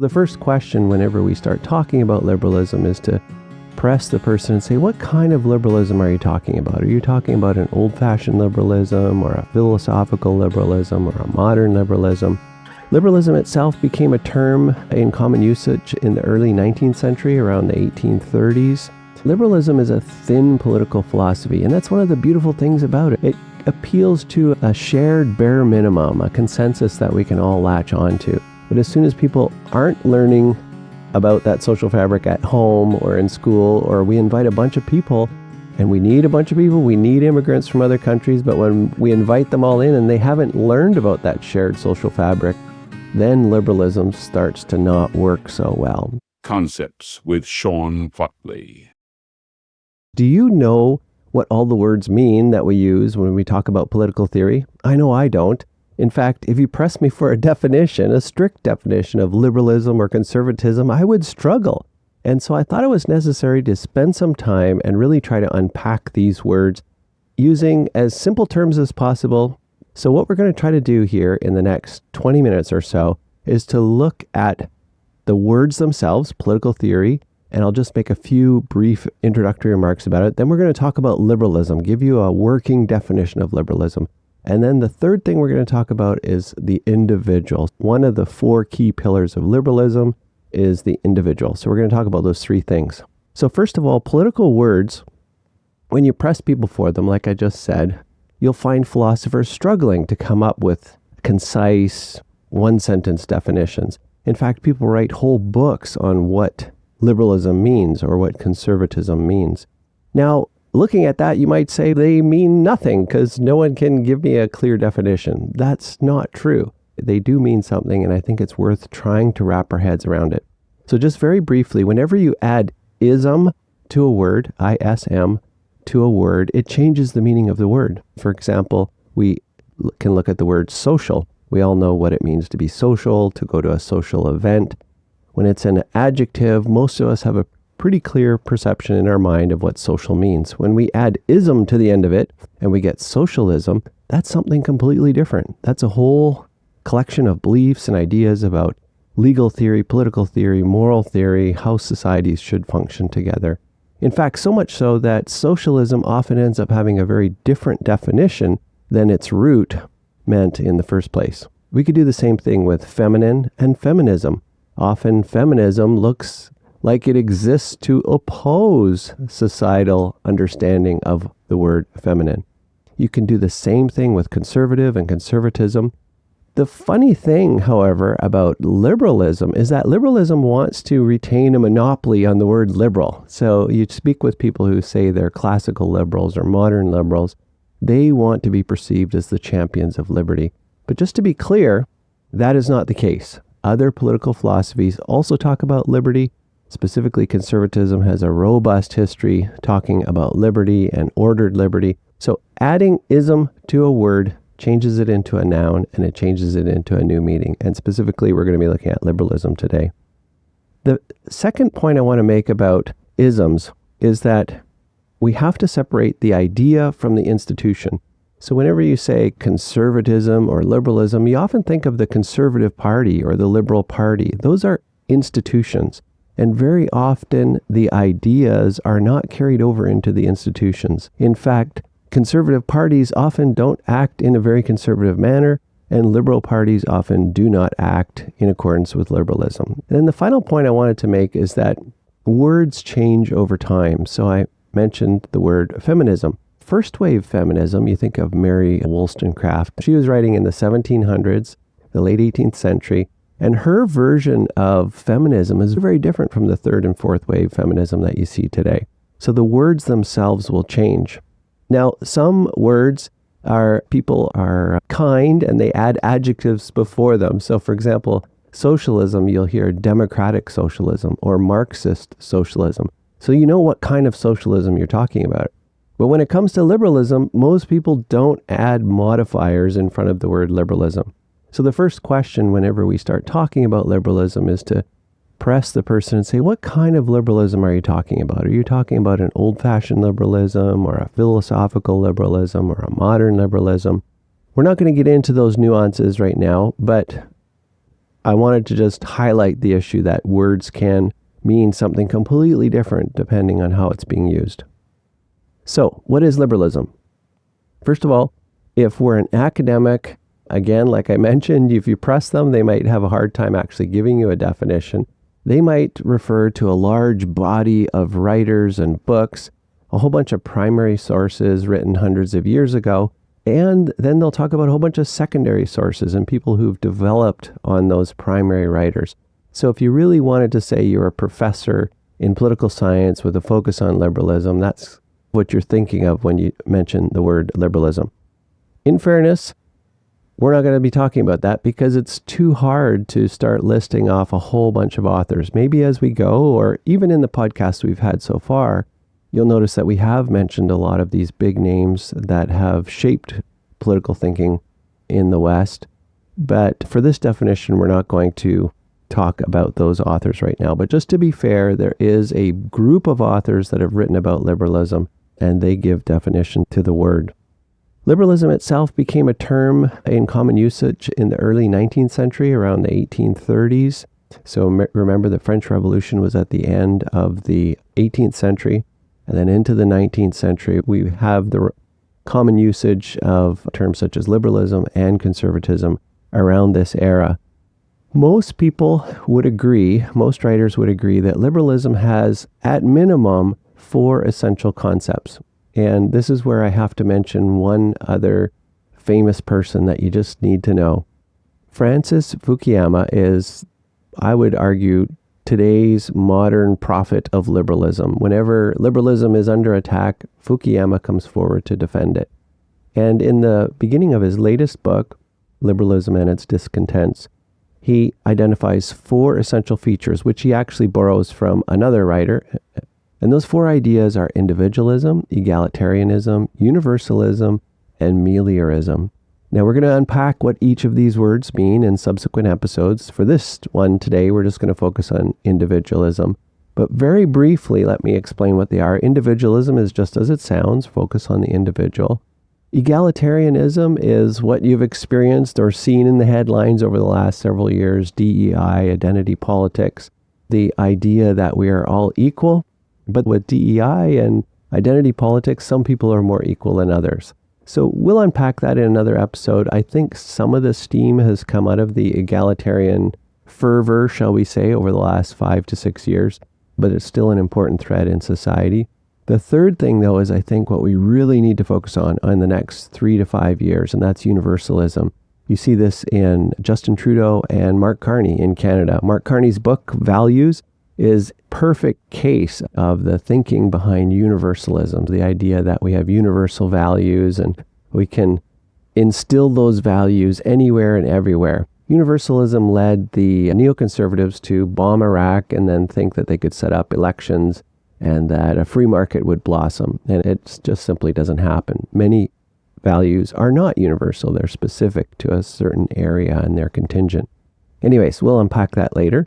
The first question whenever we start talking about liberalism is to press the person and say, what kind of liberalism are you talking about? Are you talking about an old-fashioned liberalism or a philosophical liberalism or a modern liberalism? Liberalism itself became a term in common usage in the early 19th century, around the 1830s. Liberalism is a thin political philosophy, and that's one of the beautiful things about it. It appeals to a shared bare minimum, a consensus that we can all latch onto. But as soon as people aren't learning about that social fabric at home or in school, or we invite a bunch of people, and we need a bunch of people, we need immigrants from other countries, but when we invite them all in and they haven't learned about that shared social fabric, then liberalism starts to not work so well. Concepts with Sean Buckley. Do you know what all the words mean that we use when we talk about political theory? I know I don't. In fact, if you press me for a definition, a strict definition of liberalism or conservatism, I would struggle. And so I thought it was necessary to spend some time and really try to unpack these words using as simple terms as possible. So what we're going to try to do here in the next 20 minutes or so is to look at the words themselves, political theory, and I'll just make a few brief introductory remarks about it. Then we're going to talk about liberalism, give you a working definition of liberalism. And then the third thing we're going to talk about is the individual. One of the four key pillars of liberalism is the individual. So we're going to talk about those three things. So first of all, political words, when you press people for them, like I just said, you'll find philosophers struggling to come up with concise, one-sentence definitions. In fact, people write whole books on what liberalism means or what conservatism means. Now, looking at that, you might say they mean nothing because no one can give me a clear definition. That's not true. They do mean something, and I think it's worth trying to wrap our heads around it. So just very briefly, whenever you add ism to a word, ISM, to a word, it changes the meaning of the word. For example, we can look at the word social. We all know what it means to be social, to go to a social event. When it's an adjective, most of us have a pretty clear perception in our mind of what social means. When we add ism to the end of it and we get socialism, that's something completely different. That's a whole collection of beliefs and ideas about legal theory, political theory, moral theory, how societies should function together. In fact, so much so that socialism often ends up having a very different definition than its root meant in the first place. We could do the same thing with feminine and feminism. Often feminism looks like it exists to oppose societal understanding of the word feminine. You can do the same thing with conservative and conservatism. The funny thing, however, about liberalism is that liberalism wants to retain a monopoly on the word liberal. So you speak with people who say they're classical liberals or modern liberals. They want to be perceived as the champions of liberty. But just to be clear, that is not the case. Other political philosophies also talk about liberty. Specifically, conservatism has a robust history talking about liberty and ordered liberty. So adding ism to a word changes it into a noun and it changes it into a new meaning. And specifically, we're going to be looking at liberalism today. The second point I want to make about isms is that we have to separate the idea from the institution. So whenever you say conservatism or liberalism, you often think of the Conservative Party or the Liberal Party. Those are institutions. And very often, the ideas are not carried over into the institutions. In fact, conservative parties often don't act in a very conservative manner, and liberal parties often do not act in accordance with liberalism. And then the final point I wanted to make is that words change over time. So I mentioned the word feminism. First wave feminism, you think of Mary Wollstonecraft. She was writing in the 1700s, the late 18th century. And her version of feminism is very different from the third and fourth wave feminism that you see today. So the words themselves will change. Now, some words people are kind and they add adjectives before them. So for example, socialism, you'll hear democratic socialism or Marxist socialism. So you know what kind of socialism you're talking about. But when it comes to liberalism, most people don't add modifiers in front of the word liberalism. So the first question whenever we start talking about liberalism is to press the person and say, what kind of liberalism are you talking about? Are you talking about an old-fashioned liberalism or a philosophical liberalism or a modern liberalism? We're not going to get into those nuances right now, but I wanted to just highlight the issue that words can mean something completely different depending on how it's being used. So, what is liberalism? First of all, if we're an academic, again, like I mentioned, if you press them, they might have a hard time actually giving you a definition. They might refer to a large body of writers and books, a whole bunch of primary sources written hundreds of years ago, and then they'll talk about a whole bunch of secondary sources and people who've developed on those primary writers. So if you really wanted to say you're a professor in political science with a focus on liberalism, that's what you're thinking of when you mention the word liberalism. In fairness, we're not going to be talking about that because it's too hard to start listing off a whole bunch of authors. Maybe as we go, or even in the podcast we've had so far, you'll notice that we have mentioned a lot of these big names that have shaped political thinking in the West. But for this definition, we're not going to talk about those authors right now. But just to be fair, there is a group of authors that have written about liberalism, and they give definition to the word. Liberalism itself became a term in common usage in the early 19th century, around the 1830s. So remember, the French Revolution was at the end of the 18th century. And then into the 19th century, we have the common usage of terms such as liberalism and conservatism around this era. Most people would agree, most writers would agree, that liberalism has, at minimum, 4 essential concepts. And this is where I have to mention one other famous person that you just need to know. Francis Fukuyama is, I would argue, today's modern prophet of liberalism. Whenever liberalism is under attack, Fukuyama comes forward to defend it. And in the beginning of his latest book, Liberalism and Its Discontents, he identifies 4 essential features, which he actually borrows from another writer. And those 4 ideas are individualism, egalitarianism, universalism, and meliorism. Now we're going to unpack what each of these words mean in subsequent episodes. For this one today, we're just going to focus on individualism. But very briefly, let me explain what they are. Individualism is just as it sounds, focus on the individual. Egalitarianism is what you've experienced or seen in the headlines over the last several years, DEI, identity politics, the idea that we are all equal. But with DEI and identity politics, some people are more equal than others. So we'll unpack that in another episode. I think some of the steam has come out of the egalitarian fervor, shall we say, over the last 5 to 6 years, but it's still an important thread in society. The third thing, though, is I think what we really need to focus on in the next 3 to 5 years, and that's universalism. You see this in Justin Trudeau and Mark Carney in Canada. Mark Carney's book, Values, is perfect case of the thinking behind universalism, the idea that we have universal values and we can instill those values anywhere and everywhere. Universalism led the neoconservatives to bomb Iraq and then think that they could set up elections and that a free market would blossom. And it just simply doesn't happen. Many values are not universal. They're specific to a certain area and they're contingent. Anyways, we'll unpack that later.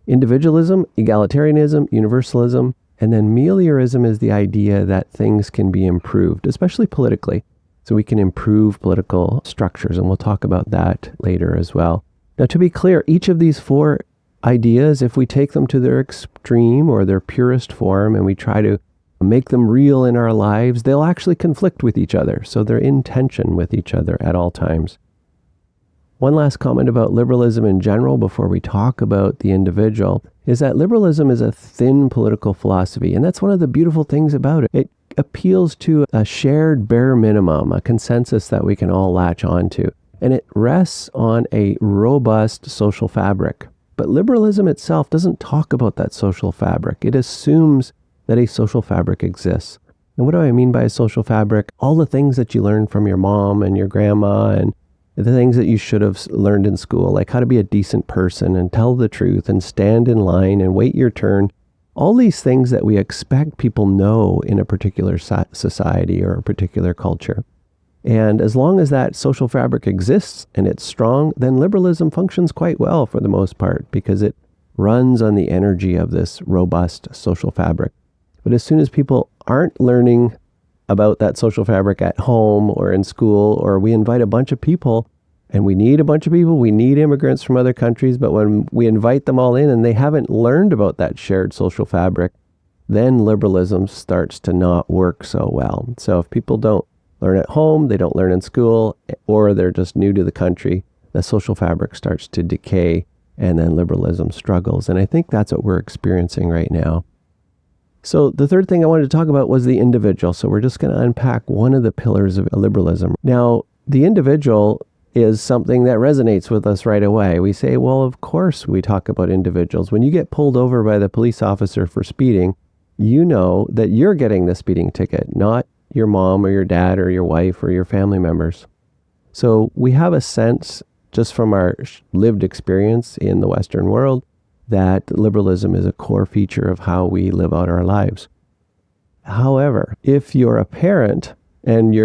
Individualism, egalitarianism, universalism, and then meliorism is the idea that things can be improved, especially politically. So we can improve political structures, and we'll talk about that later as well. Now, to be clear, each of these 4 ideas, if we take them to their extreme or their purest form and we try to make them real in our lives, they'll actually conflict with each other. So they're in tension with each other at all times. One last comment about liberalism in general before we talk about the individual is that liberalism is a thin political philosophy, and that's one of the beautiful things about it. It appeals to a shared bare minimum, a consensus that we can all latch onto, and it rests on a robust social fabric. But liberalism itself doesn't talk about that social fabric. It assumes that a social fabric exists. And what do I mean by a social fabric? All the things that you learned from your mom and your grandma and the things that you should have learned in school, like how to be a decent person and tell the truth and stand in line and wait your turn. All these things that we expect people know in a particular society or a particular culture. And as long as that social fabric exists and it's strong, then liberalism functions quite well for the most part because it runs on the energy of this robust social fabric. But as soon as people aren't learning about that social fabric at home or in school, or we invite a bunch of people And we need a bunch of people. We need immigrants from other countries. But when we invite them all in and they haven't learned about that shared social fabric, then liberalism starts to not work so well. So if people don't learn at home, they don't learn in school, or they're just new to the country, the social fabric starts to decay, and then liberalism struggles. And I think that's what we're experiencing right now. So the third thing I wanted to talk about was the individual. So we're just going to unpack one of the pillars of liberalism. Now, the individual is something that resonates with us right away. We say, well, of course we talk about individuals. When you get pulled over by the police officer for speeding, you know that you're getting the speeding ticket, not your mom or your dad or your wife or your family members. So we have a sense, just from our lived experience in the Western world, that liberalism is a core feature of how we live out our lives. However, if you're a parent and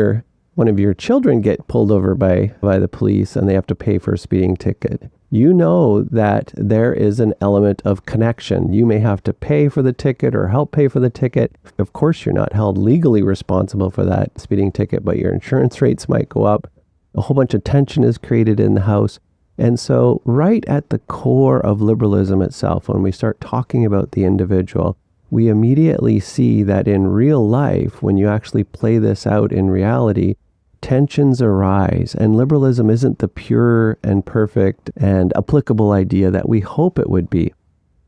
one of your children get pulled over by the police and they have to pay for a speeding ticket, you know that there is an element of connection. You may have to pay for the ticket or help pay for the ticket. Of course, you're not held legally responsible for that speeding ticket, but your insurance rates might go up. A whole bunch of tension is created in the house. And so right at the core of liberalism itself, when we start talking about the individual, we immediately see that in real life, when you actually play this out in reality, tensions arise, and liberalism isn't the pure and perfect and applicable idea that we hope it would be.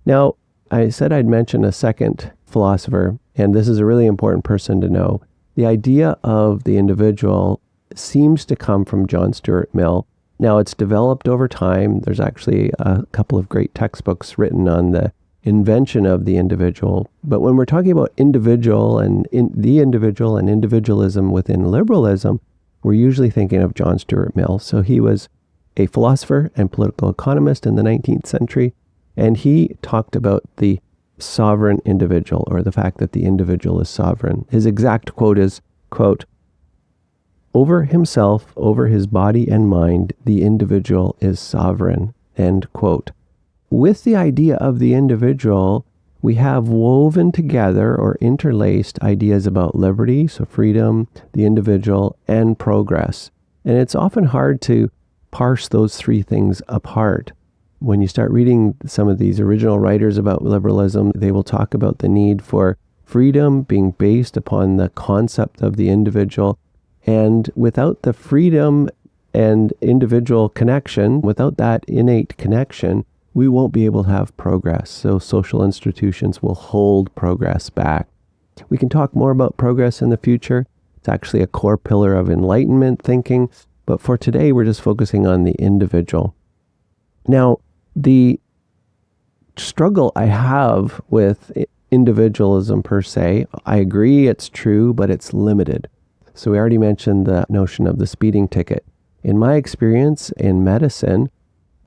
Now, I said I'd mention a second philosopher, and this is a really important person to know. The idea of the individual seems to come from John Stuart Mill. Now, it's developed over time. There's actually a couple of great textbooks written on the invention of the individual. But when we're talking about individual and the individual and individualism within liberalism, we're usually thinking of John Stuart Mill. So he was a philosopher and political economist in the 19th century, and he talked about the sovereign individual, or the fact that the individual is sovereign. His exact quote is, quote, "Over himself, over his body and mind, the individual is sovereign," end quote. With the idea of the individual, we have woven together or interlaced ideas about liberty, so freedom, the individual, and progress. And it's often hard to parse those three things apart. When you start reading some of these original writers about liberalism, they will talk about the need for freedom being based upon the concept of the individual. And without the freedom and individual connection, without that innate connection, we won't be able to have progress. So social institutions will hold progress back. We can talk more about progress in the future. It's actually a core pillar of Enlightenment thinking. But for today, we're just focusing on the individual. Now, the struggle I have with individualism per se, I agree it's true, but it's limited. So we already mentioned the notion of the speeding ticket. In my experience in medicine,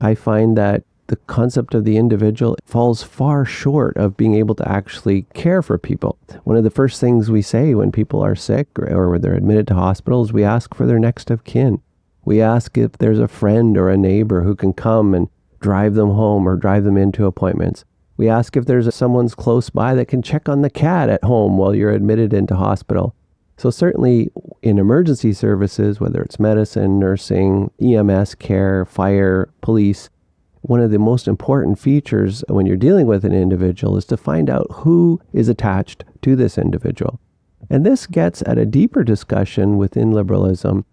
I find that the concept of the individual falls far short of being able to actually care for people. One of the first things we say when people are sick or when they're admitted to hospitals, we ask for their next of kin. We ask if there's a friend or a neighbor who can come and drive them home or drive them into appointments. We ask if there's someone's close by that can check on the cat at home while you're admitted into hospital. So certainly in emergency services, whether it's medicine, nursing, EMS care, fire, police, one of the most important features when you're dealing with an individual is to find out who is attached to this individual. And this gets at a deeper discussion within liberalism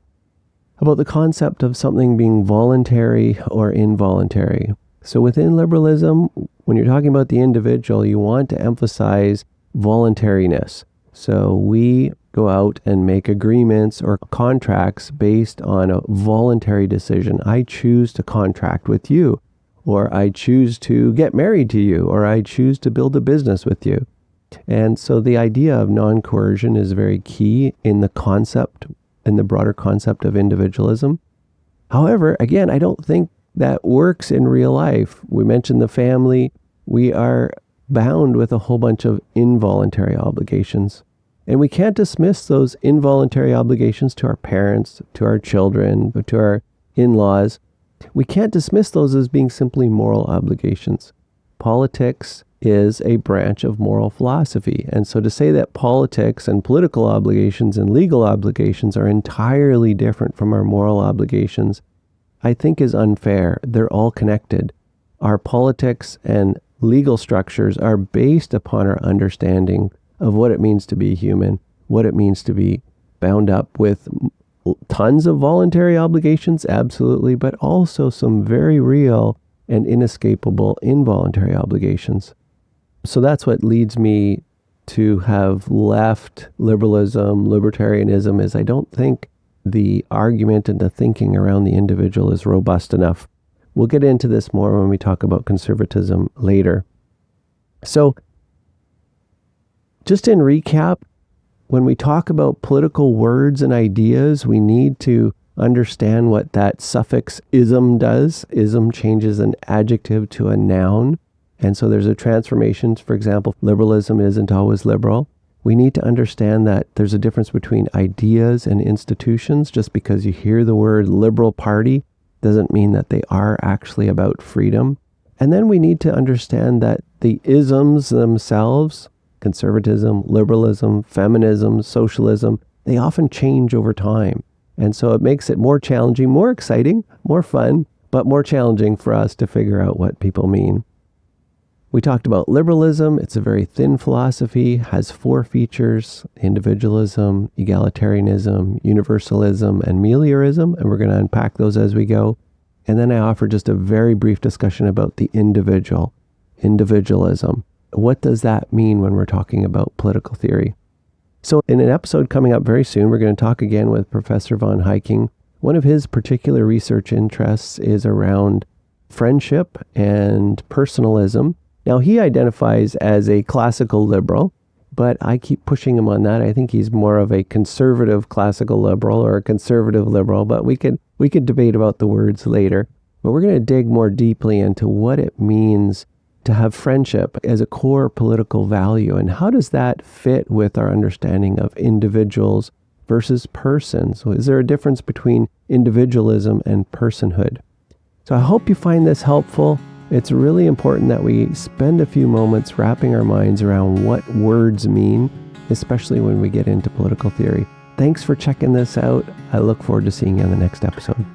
about the concept of something being voluntary or involuntary. So within liberalism, when you're talking about the individual, you want to emphasize voluntariness. So we go out and make agreements or contracts based on a voluntary decision. I choose to contract with you, or I choose to get married to you, or I choose to build a business with you. And so the idea of non-coercion is very key in the concept, in the broader concept of individualism. However, again, I don't think that works in real life. We mentioned the family. We are bound with a whole bunch of involuntary obligations. And we can't dismiss those involuntary obligations to our parents, to our children, to our in-laws. We can't dismiss those as being simply moral obligations. Politics is a branch of moral philosophy. And so to say that politics and political obligations and legal obligations are entirely different from our moral obligations, I think is unfair. They're all connected. Our politics and legal structures are based upon our understanding of what it means to be human, what it means to be bound up with tons of voluntary obligations, absolutely, but also some very real and inescapable involuntary obligations. So that's what leads me to have left liberalism, libertarianism, is I don't think the argument and the thinking around the individual is robust enough. We'll get into this more when we talk about conservatism later. So, just in recap, when we talk about political words and ideas, we need to understand what that suffix ism does. Ism changes an adjective to a noun. And so there's a transformation. For example, liberalism isn't always liberal. We need to understand that there's a difference between ideas and institutions. Just because you hear the word liberal party doesn't mean that they are actually about freedom. And then we need to understand that the isms themselves, conservatism, liberalism, feminism, socialism, they often change over time. And so it makes it more challenging, more exciting, more fun, but more challenging for us to figure out what people mean. We talked about liberalism. It's a very thin philosophy, has 4 features: individualism, egalitarianism, universalism, and meliorism. And we're going to unpack those as we go. And then I offer just a very brief discussion about the individual, individualism. What does that mean when we're talking about political theory? So in an episode coming up very soon, we're going to talk again with Professor von Hiking. One of his particular research interests is around friendship and personalism. Now, he identifies as a classical liberal, but I keep pushing him on that. I think he's more of a conservative classical liberal or a conservative liberal, but we could debate about the words later. But we're going to dig more deeply into what it means to have friendship as a core political value, and how does that fit with our understanding of individuals versus persons? So is there a difference between individualism and personhood? So I hope you find this helpful. It's really important that we spend a few moments wrapping our minds around what words mean, especially when we get into political theory. Thanks for checking this out. I look forward to seeing you on the next episode.